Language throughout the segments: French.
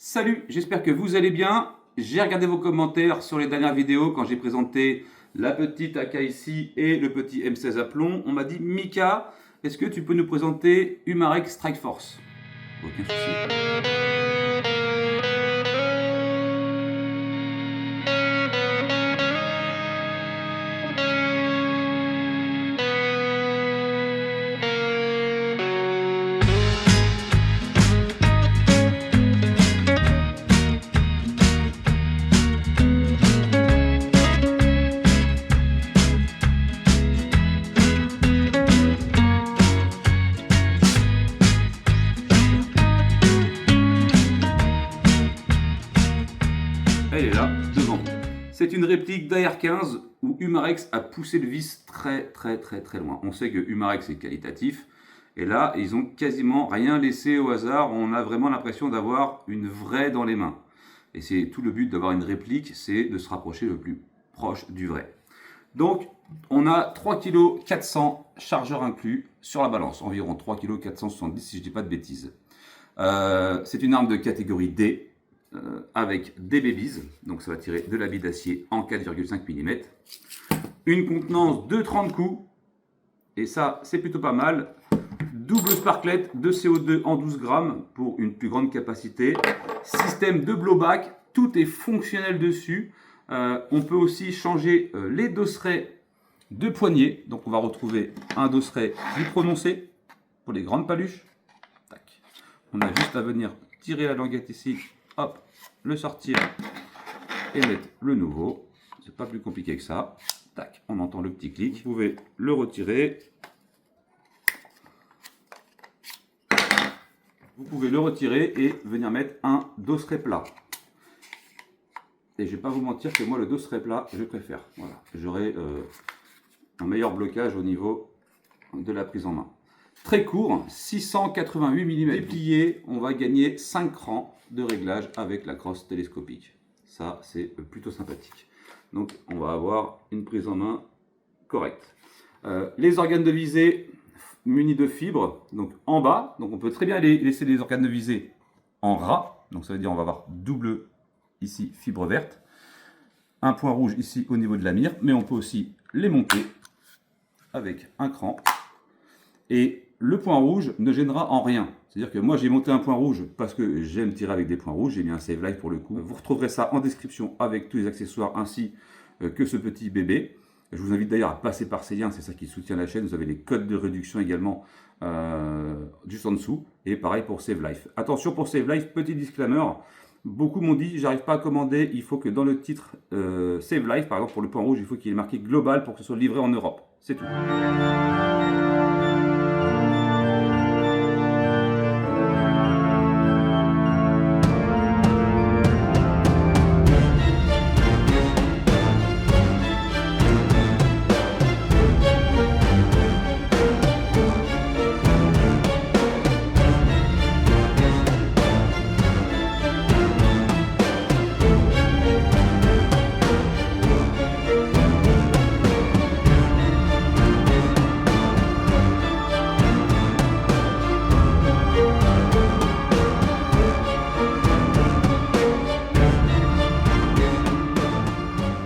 Salut, j'espère que vous allez bien. J'ai regardé vos commentaires sur les dernières vidéos quand j'ai présenté la petite AK ici et le petit M16 à plomb. On m'a dit, Mika, est-ce que tu peux nous présenter Umarex Strike Force? Aucun souci. Elle est là, devant vous. C'est une réplique d'AR-15 où Umarex a poussé le vis très loin. On sait que Umarex est qualitatif. Et là, ils ont quasiment rien laissé au hasard. On a vraiment l'impression d'avoir une vraie dans les mains. Et c'est tout le but d'avoir une réplique, c'est de se rapprocher le plus proche du vrai. Donc, on a 3 kg 400 chargeurs inclus sur la balance. Environ 3 kg 470 si je ne dis pas de bêtises. C'est une arme de catégorie D. Avec des babies, donc ça va tirer de la bille d'acier en 4,5 mm. Une contenance de 30 coups, et ça c'est plutôt pas mal. Double sparklet de CO2 en 12 grammes pour une plus grande capacité. Système de blowback, tout est fonctionnel dessus. On peut aussi changer les dosserets de poignée, donc on va retrouver un dosseret plus prononcé pour les grandes paluches. Tac. On a juste à venir tirer la languette ici. Hop, le sortir et mettre le nouveau. C'est pas plus compliqué que ça. Tac, on entend le petit clic. Vous pouvez le retirer. Vous pouvez le retirer et venir mettre un dosseret plat. Et je vais pas vous mentir que moi le dosseret plat, je préfère. Voilà, j'aurai un meilleur blocage au niveau de la prise en main. Très court, 688 mm. Déplié, on va gagner 5 crans de réglage avec la crosse télescopique. Ça, c'est plutôt sympathique. Donc, on va avoir une prise en main correcte. Les organes de visée munis de fibres, donc en bas. Donc, on peut très bien laisser les organes de visée en ras. Donc, ça veut dire on va avoir double ici fibre verte. Un point rouge ici au niveau de la mire. Mais on peut aussi les monter avec un cran. Et le point rouge ne gênera en rien. C'est-à-dire que moi j'ai monté un point rouge parce que j'aime tirer avec des points rouges. J'ai mis un Save Life pour le coup. Vous retrouverez ça en description avec tous les accessoires ainsi que ce petit bébé. Je vous invite d'ailleurs à passer par ces liens, c'est ça qui soutient la chaîne. Vous avez les codes de réduction également juste en dessous. Et pareil pour Save Life. Attention pour Save Life, petit disclaimer. Beaucoup m'ont dit j'arrive pas à commander, il faut que dans le titre Save Life, par exemple pour le point rouge, il faut qu'il est marqué global pour que ce soit livré en Europe. C'est tout.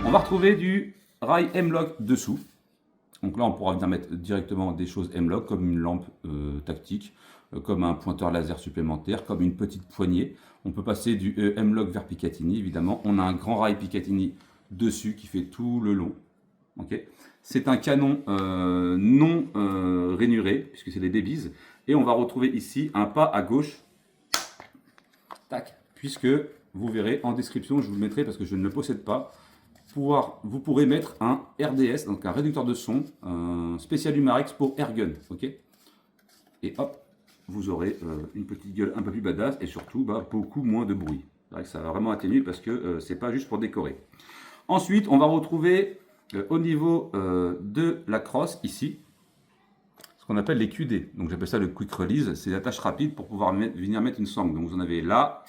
On va retrouver du rail M-Lock dessous. Donc là, on pourra venir mettre directement des choses M-Lock, comme une lampe tactique, comme un pointeur laser supplémentaire, comme une petite poignée. On peut passer du M-Lock vers Picatinny, évidemment. On a un grand rail Picatinny dessus qui fait tout le long. Okay. C'est un canon non rainuré, puisque c'est des débises. Et on va retrouver ici un pas à gauche. Tac. Puisque, vous verrez en description, je vous le mettrai parce que je ne le possède pas. Vous pourrez mettre un RDS, donc un réducteur de son, spécial Umarex pour Airgun, ok. Et hop, vous aurez une petite gueule un peu plus badass et surtout beaucoup moins de bruit. C'est vrai que ça va vraiment atténuer parce que c'est pas juste pour décorer. Ensuite, on va retrouver au niveau de la crosse ici, ce qu'on appelle les QD. Donc j'appelle ça le Quick Release, c'est l'attache rapide pour pouvoir venir mettre une sangle. Donc vous en avez là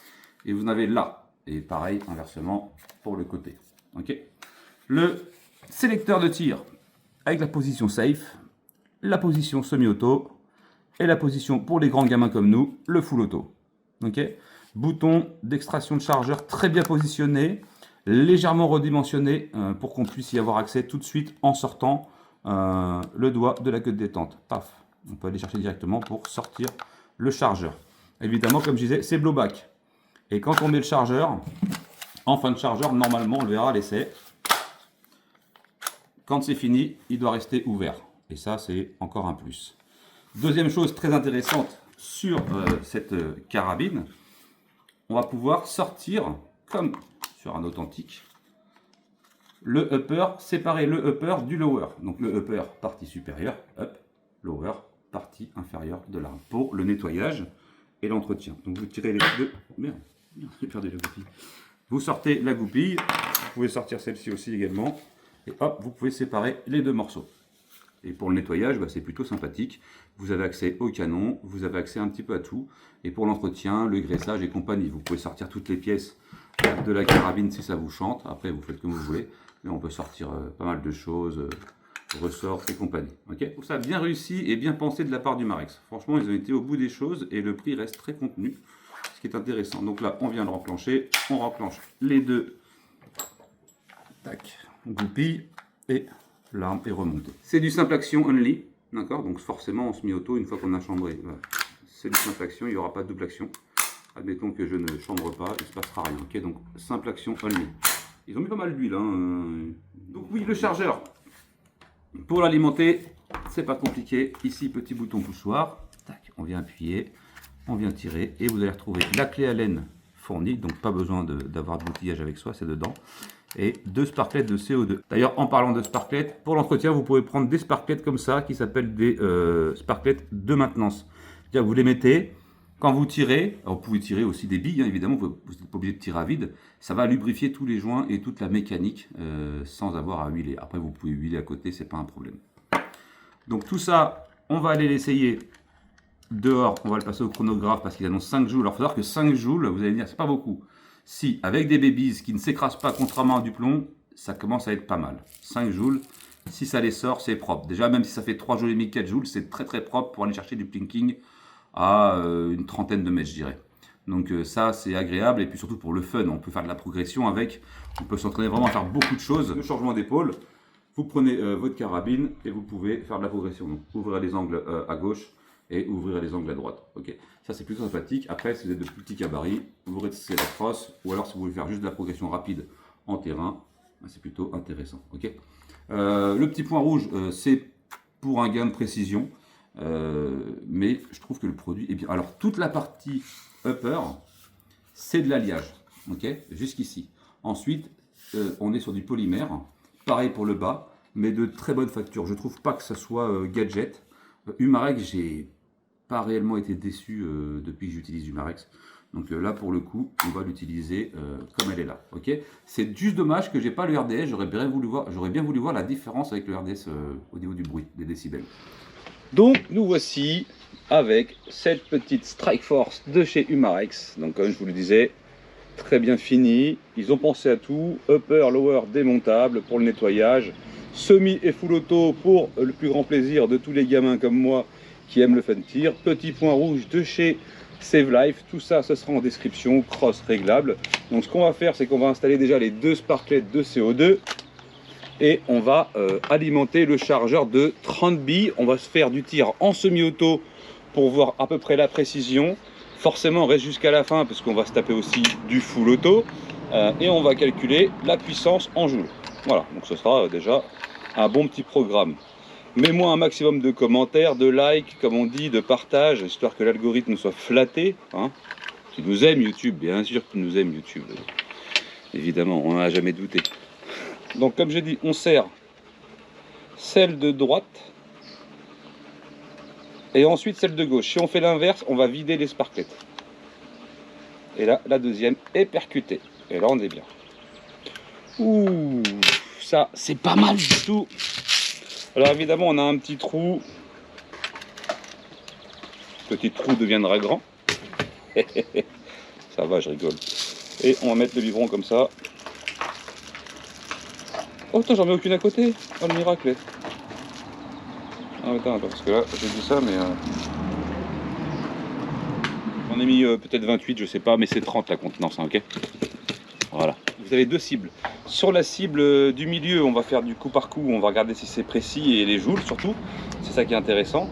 et vous en avez là. Et pareil, inversement pour le côté. Ok. Le sélecteur de tir avec la position safe, la position semi-auto et la position pour les grands gamins comme nous, le full auto. Ok. Bouton d'extraction de chargeur très bien positionné, légèrement redimensionné pour qu'on puisse y avoir accès tout de suite en sortant le doigt de la queue de détente. Paf, on peut aller chercher directement pour sortir le chargeur. Évidemment, comme je disais, c'est blowback. Et quand on met le chargeur, en fin de chargeur, normalement, on le verra à l'essai. Quand c'est fini, il doit rester ouvert. Et ça, c'est encore un plus. Deuxième chose très intéressante sur cette carabine, on va pouvoir sortir, comme sur un authentique, le upper, séparer le upper du lower. Donc le upper, partie supérieure, up, lower, partie inférieure de l'arme, pour le nettoyage et l'entretien. Donc vous tirez les deux. Merde, j'ai perdu la goupille. Vous sortez la goupille, vous pouvez sortir celle-ci aussi également, et hop, vous pouvez séparer les deux morceaux. Et pour le nettoyage, bah, c'est plutôt sympathique. Vous avez accès au canon, vous avez accès un petit peu à tout. Et pour l'entretien, le graissage et compagnie, vous pouvez sortir toutes les pièces de la carabine si ça vous chante. Après, vous faites comme vous voulez. Mais on peut sortir pas mal de choses, ressorts et compagnie. Okay, ça a bien réussi et bien pensé de la part d'Umarex. Franchement, ils ont été au bout des choses et le prix reste très contenu. Ce qui est intéressant. Donc là, on vient de renclencher. On renclenche les deux. Tac, on goupille et l'arme est remontée. C'est du simple action only, d'accord? Donc forcément en semi-auto, une fois qu'on a chambré, voilà. C'est du simple action, il n'y aura pas de double action. Admettons que je ne chambre pas, il ne se passera rien, ok? Donc simple action only. Ils ont mis pas mal d'huile, hein. Donc oui, le chargeur. Pour l'alimenter, c'est pas compliqué. Ici, petit bouton poussoir. Tac, on vient appuyer, on vient tirer et vous allez retrouver la clé Allen fournie, donc pas besoin d'avoir de boutillage avec soi, c'est dedans. Et deux sparklets de CO2. D'ailleurs, en parlant de sparklets, pour l'entretien, vous pouvez prendre des sparklets comme ça, qui s'appellent des sparklets de maintenance. C'est-à-dire, vous les mettez, quand vous tirez, alors vous pouvez tirer aussi des billes, hein, évidemment, vous n'êtes pas obligé de tirer à vide, ça va lubrifier tous les joints et toute la mécanique sans avoir à huiler. Après, vous pouvez huiler à côté, c'est pas un problème. Donc tout ça, on va aller l'essayer dehors, on va le passer au chronographe parce qu'il annonce 5 joules. Alors il faut savoir que 5 joules, vous allez me dire, c'est pas beaucoup. Si, avec des babies qui ne s'écrasent pas contrairement à du plomb, ça commence à être pas mal. 5 joules, si ça les sort, c'est propre. Déjà, même si ça fait 3 joules et demi, 4 joules, c'est très très propre pour aller chercher du plinking à une trentaine de mètres, je dirais. Donc ça, c'est agréable. Et puis surtout pour le fun, on peut faire de la progression avec. On peut s'entraîner vraiment à faire beaucoup de choses. Le changement d'épaule, vous prenez votre carabine et vous pouvez faire de la progression. Donc ouvrir les angles à gauche et ouvrir les angles à droite. Ok, ça c'est plutôt sympathique. Après, si vous êtes de plus petits gabarits, vous rétrécissez la crosse, ou alors si vous voulez faire juste de la progression rapide en terrain, c'est plutôt intéressant. Ok, le petit point rouge, c'est pour un gain de précision, mais je trouve que le produit est bien. Alors toute la partie upper, c'est de l'alliage, ok, jusqu'ici. Ensuite, on est sur du polymère, pareil pour le bas, mais de très bonne facture. Je trouve pas que ça soit gadget. Umarex, j'ai pas réellement été déçu depuis que j'utilise Umarex. Donc là, pour le coup, on va l'utiliser comme elle est là. Ok, c'est juste dommage que j'ai pas le RDS. J'aurais bien voulu voir la différence avec le RDS au niveau du bruit, des décibels. Donc, nous voici avec cette petite Strike Force de chez Umarex. Donc, comme je vous le disais, très bien fini. Ils ont pensé à tout. Upper, lower démontable pour le nettoyage. Semi et full auto pour le plus grand plaisir de tous les gamins comme moi qui aiment le fun tir. Petit point rouge de chez Save Life. Tout ça, ce sera en description. Cross réglable. Donc, ce qu'on va faire, c'est qu'on va installer déjà les deux sparklets de CO2. Et on va alimenter le chargeur de 30 billes. On va se faire du tir en semi-auto pour voir à peu près la précision. Forcément, on reste jusqu'à la fin parce qu'on va se taper aussi du full auto. Et on va calculer la puissance en joules. Voilà, donc ce sera déjà un bon petit programme. Mets-moi un maximum de commentaires, de likes, comme on dit, de partage, histoire que l'algorithme soit flatté. Hein. Tu nous aimes YouTube, bien sûr que tu nous aimes YouTube. Évidemment, on n'en a jamais douté. Donc comme j'ai dit, on serre celle de droite et ensuite celle de gauche. Si on fait l'inverse, on va vider les sparklets. Et là, la deuxième est percutée. Et là, on est bien. Ouh, ça, c'est pas mal du tout. Alors évidemment, on a un petit trou. Petit trou deviendra grand. Ça va, je rigole. Et on va mettre le biberon comme ça. Oh putain, j'en mets aucune à côté. Oh le miracle. Ah attends, parce que là, j'ai dit ça, mais... On ai mis peut-être 28, je sais pas, mais c'est 30 la contenance, hein, ok. Voilà. Vous avez deux cibles. Sur la cible du milieu, on va faire du coup par coup, on va regarder si c'est précis et les joules surtout. C'est ça qui est intéressant.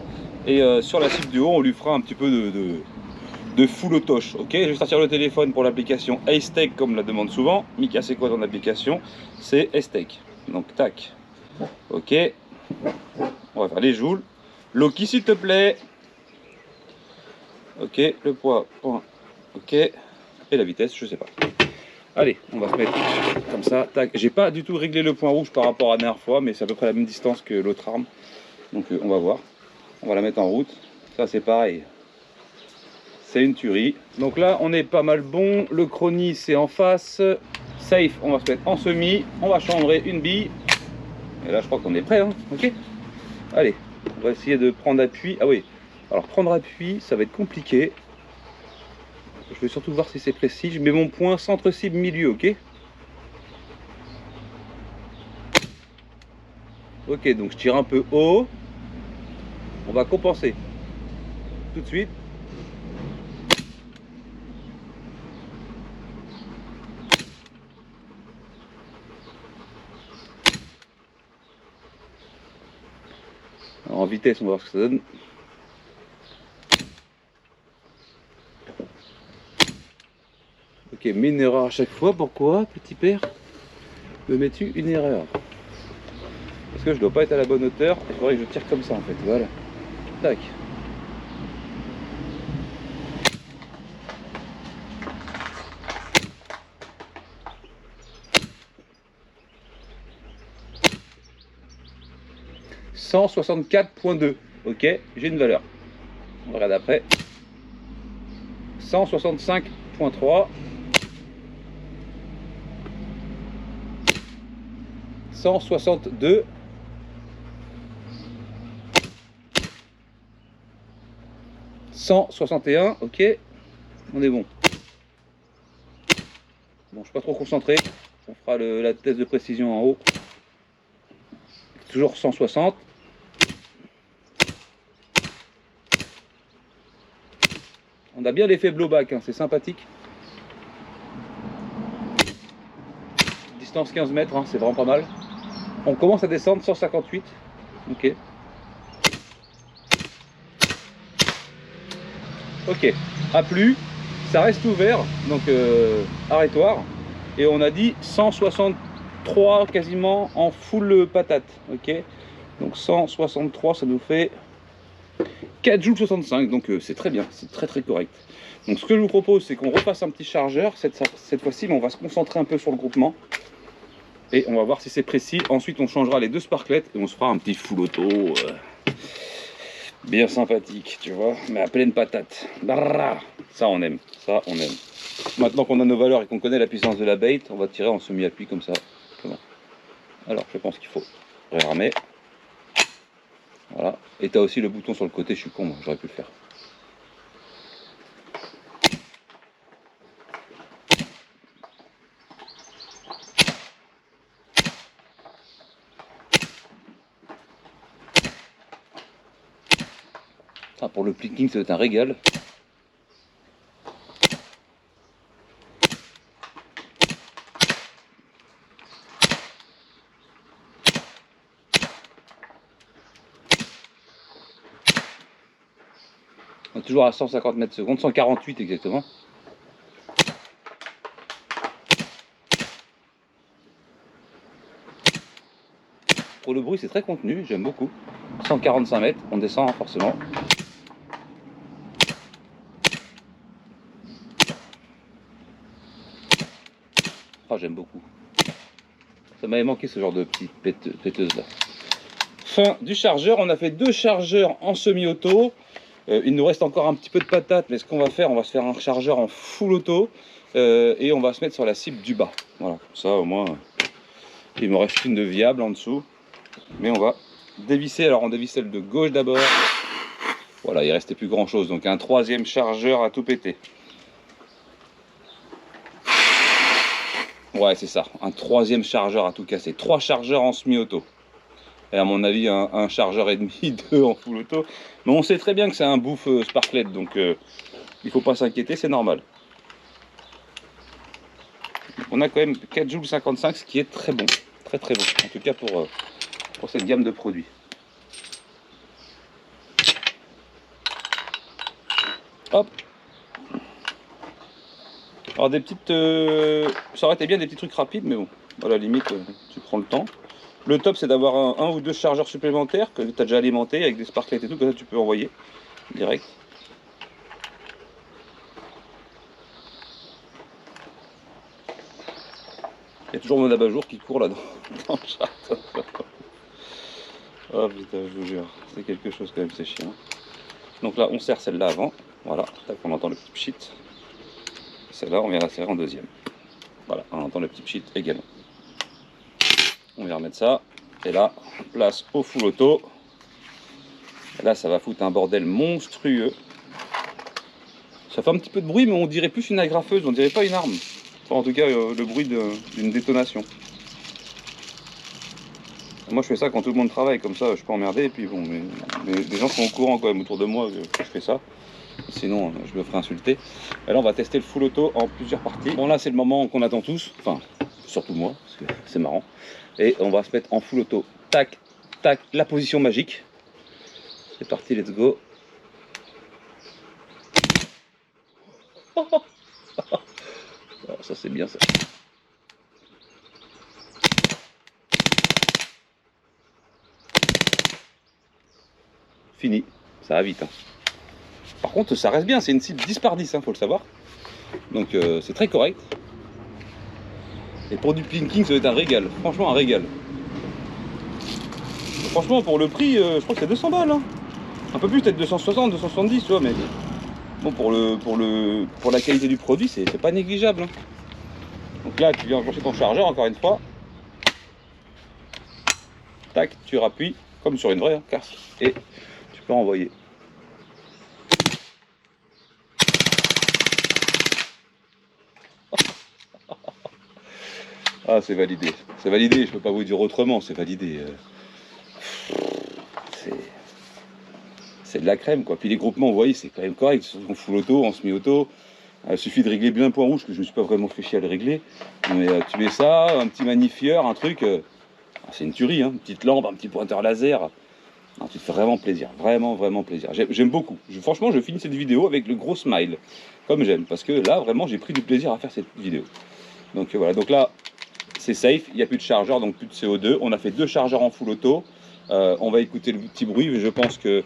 Et sur la cible du haut, on lui fera un petit peu de full autoche, ok. Je vais sortir le téléphone pour l'application Ace-Tech comme la demande souvent. Mika, c'est quoi ton application? C'est Ace-Tech. Donc tac, ok. On va faire les joules. Loki s'il te plaît. Ok, le poids, point, ok. Et la vitesse, je sais pas. Allez, on va se mettre comme ça, tac. J'ai pas du tout réglé le point rouge par rapport à la dernière fois, mais c'est à peu près la même distance que l'autre arme. Donc on va voir. On va la mettre en route. Ça c'est pareil. C'est une tuerie. Donc là, on est pas mal bon. Le chronie, c'est en face. Safe, on va se mettre en semi. On va chambrer une bille. Et là, je crois qu'on est prêt, hein. Ok. Allez, on va essayer de prendre appui. Ah oui, alors prendre appui, ça va être compliqué. Je veux surtout voir si c'est précis. Je mets mon point centre cible milieu, ok. Ok, donc je tire un peu haut. On va compenser. Tout de suite. Alors, en vitesse, on va voir ce que ça donne. Ok, mais une erreur à chaque fois. Pourquoi, petit père, me mets-tu une erreur? Parce que je dois pas être à la bonne hauteur. Il faudrait que je tire comme ça en fait. Voilà. Tac. « 164.2. Ok, j'ai une valeur. On regarde après. 165.3. 162. 161. Ok, on est bon. Bon, je suis pas trop concentré. On fera la test de précision en haut. Toujours 160. On a bien l'effet blowback, hein, c'est sympathique. Distance 15 mètres, hein, c'est vraiment pas mal. On commence à descendre 158. Ok. Ok. A plus. Ça reste ouvert, donc arrêtoir. Et on a dit 163 quasiment en full patate. Ok. Donc 163, ça nous fait 4 joules 65, donc c'est très bien, c'est très très correct. Donc ce que je vous propose, c'est qu'on refasse un petit chargeur cette fois-ci, mais on va se concentrer un peu sur le groupement. Et on va voir si c'est précis. Ensuite, on changera les deux sparklets et on se fera un petit full auto bien sympathique, tu vois, mais à pleine patate. Ça, on aime, ça, on aime. Maintenant qu'on a nos valeurs et qu'on connaît la puissance de la bait, on va tirer en semi-appui comme ça. Alors, je pense qu'il faut réarmer. Voilà. Et tu as aussi le bouton sur le côté, je suis con, j'aurais pu le faire. Ah, pour le plicking, ça va être un régal. On est toujours à 150 mètres secondes, 148 exactement. Pour le bruit, c'est très contenu, j'aime beaucoup. 145 mètres, on descend forcément. Ah, j'aime beaucoup. Ça m'avait manqué ce genre de petite péteuse là. Fin du chargeur, on a fait deux chargeurs en semi-auto. Il nous reste encore un petit peu de patate, mais ce qu'on va faire, on va se faire un chargeur en full auto et on va se mettre sur la cible du bas. Voilà, comme ça au moins il me reste une de viable en dessous. Mais on va dévisser, alors on dévisse celle de gauche d'abord. Voilà, il restait plus grand chose, donc un troisième chargeur à tout péter. Ouais, c'est ça, un troisième chargeur à tout casser. 3 chargeurs en semi-auto. Et à mon avis, un chargeur et demi, 2 en full auto. Mais on sait très bien que c'est un bouffe sparklet, donc il faut pas s'inquiéter, c'est normal. On a quand même 4,55 J, ce qui est très bon, très bon, en tout cas pour cette gamme de produits. Hop. Alors des petites, ça aurait été bien des petits trucs rapides, mais bon, à la limite, tu prends le temps. Le top, c'est d'avoir un ou deux chargeurs supplémentaires que tu as déjà alimentés avec des sparklets et tout, comme ça tu peux envoyer direct. Il y a toujours mon abat-jour qui court là-dedans, dans le chat. Oh putain, je vous jure, c'est quelque chose quand même, c'est chiant. Donc là, on serre celle-là avant, voilà, tac, on entend le petit pchit. Celle-là, on vient la serrer en deuxième. Voilà, on entend le petit pchit également. On vient remettre ça, et là, place au full auto. Et là, ça va foutre un bordel monstrueux. Ça fait un petit peu de bruit, mais on dirait plus une agrafeuse, on dirait pas une arme. Enfin, en tout cas, le bruit d'une détonation. Moi, je fais ça quand tout le monde travaille, comme ça, je peux emmerder. Et puis bon, mais les gens sont au courant quand même autour de moi que je fais ça. Sinon, je me ferai insulter. Et là, on va tester le full auto en plusieurs parties. Bon, là, c'est le moment qu'on attend tous. Enfin, surtout moi, parce que c'est marrant. Et on va se mettre en full auto. Tac, tac, la position magique. C'est parti, let's go. Alors, ça, c'est bien ça. Fini, ça va vite. Hein. Par contre, ça reste bien, c'est une cible 10 par 10, faut le savoir. Donc c'est très correct. Et pour du plinking, ça va être un régal. Franchement, un régal. Franchement, pour le prix, je crois que c'est 200 balles. Hein. Un peu plus, peut-être 260, 270, tu vois, mais bon, pour la qualité du produit, c'est pas négligeable. Hein. Donc là, tu viens enclencher ton chargeur, encore une fois. Tac, tu rappuies, comme sur une vraie hein, carte, et tu peux envoyer. Ah, c'est validé, je peux pas vous dire autrement, c'est validé. C'est de la crème quoi. Puis les groupements, vous voyez, c'est quand même correct, en full auto, en semi-auto. Il suffit de régler bien le point rouge, que je ne me suis pas vraiment fait chier à le régler. Mais tu mets ça, un petit magnifieur, un truc, c'est une tuerie, hein, une petite lampe, un petit pointeur laser. Non, tu te fais vraiment plaisir, vraiment plaisir. J'aime beaucoup. Franchement, je finis cette vidéo avec le gros smile, comme j'aime, parce que là, vraiment, j'ai pris du plaisir à faire cette vidéo. Donc voilà, donc là, c'est safe, il n'y a plus de chargeur, donc plus de CO2. On a fait 2 chargeurs en full auto. On va écouter le petit bruit, mais je pense que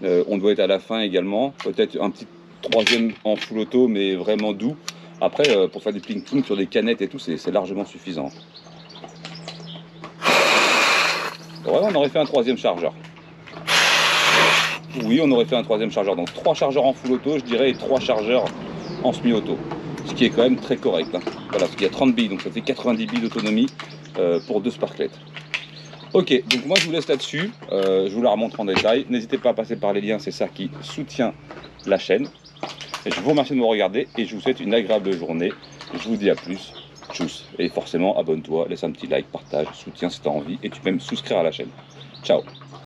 on doit être à la fin également. Peut-être un petit 3e en full auto, mais vraiment doux. Après, pour faire du plinking sur des canettes et tout, c'est largement suffisant. Ouais, on aurait fait un 3e chargeur. Oui, on aurait fait un 3e chargeur. Donc 3 chargeurs en full auto, je dirais, et 3 chargeurs en semi-auto. Ce qui est quand même très correct. Hein. Voilà, parce qu'il y a 30 billes, donc ça fait 90 billes d'autonomie pour 2 sparklets. Ok, donc moi je vous laisse là-dessus. Je vous la remontre en détail. N'hésitez pas à passer par les liens, c'est ça qui soutient la chaîne. Et je vous remercie de me regarder et je vous souhaite une agréable journée. Je vous dis à plus. Tchuss. Et forcément, abonne-toi, laisse un petit like, partage, soutiens si tu as envie et tu peux même souscrire à la chaîne. Ciao.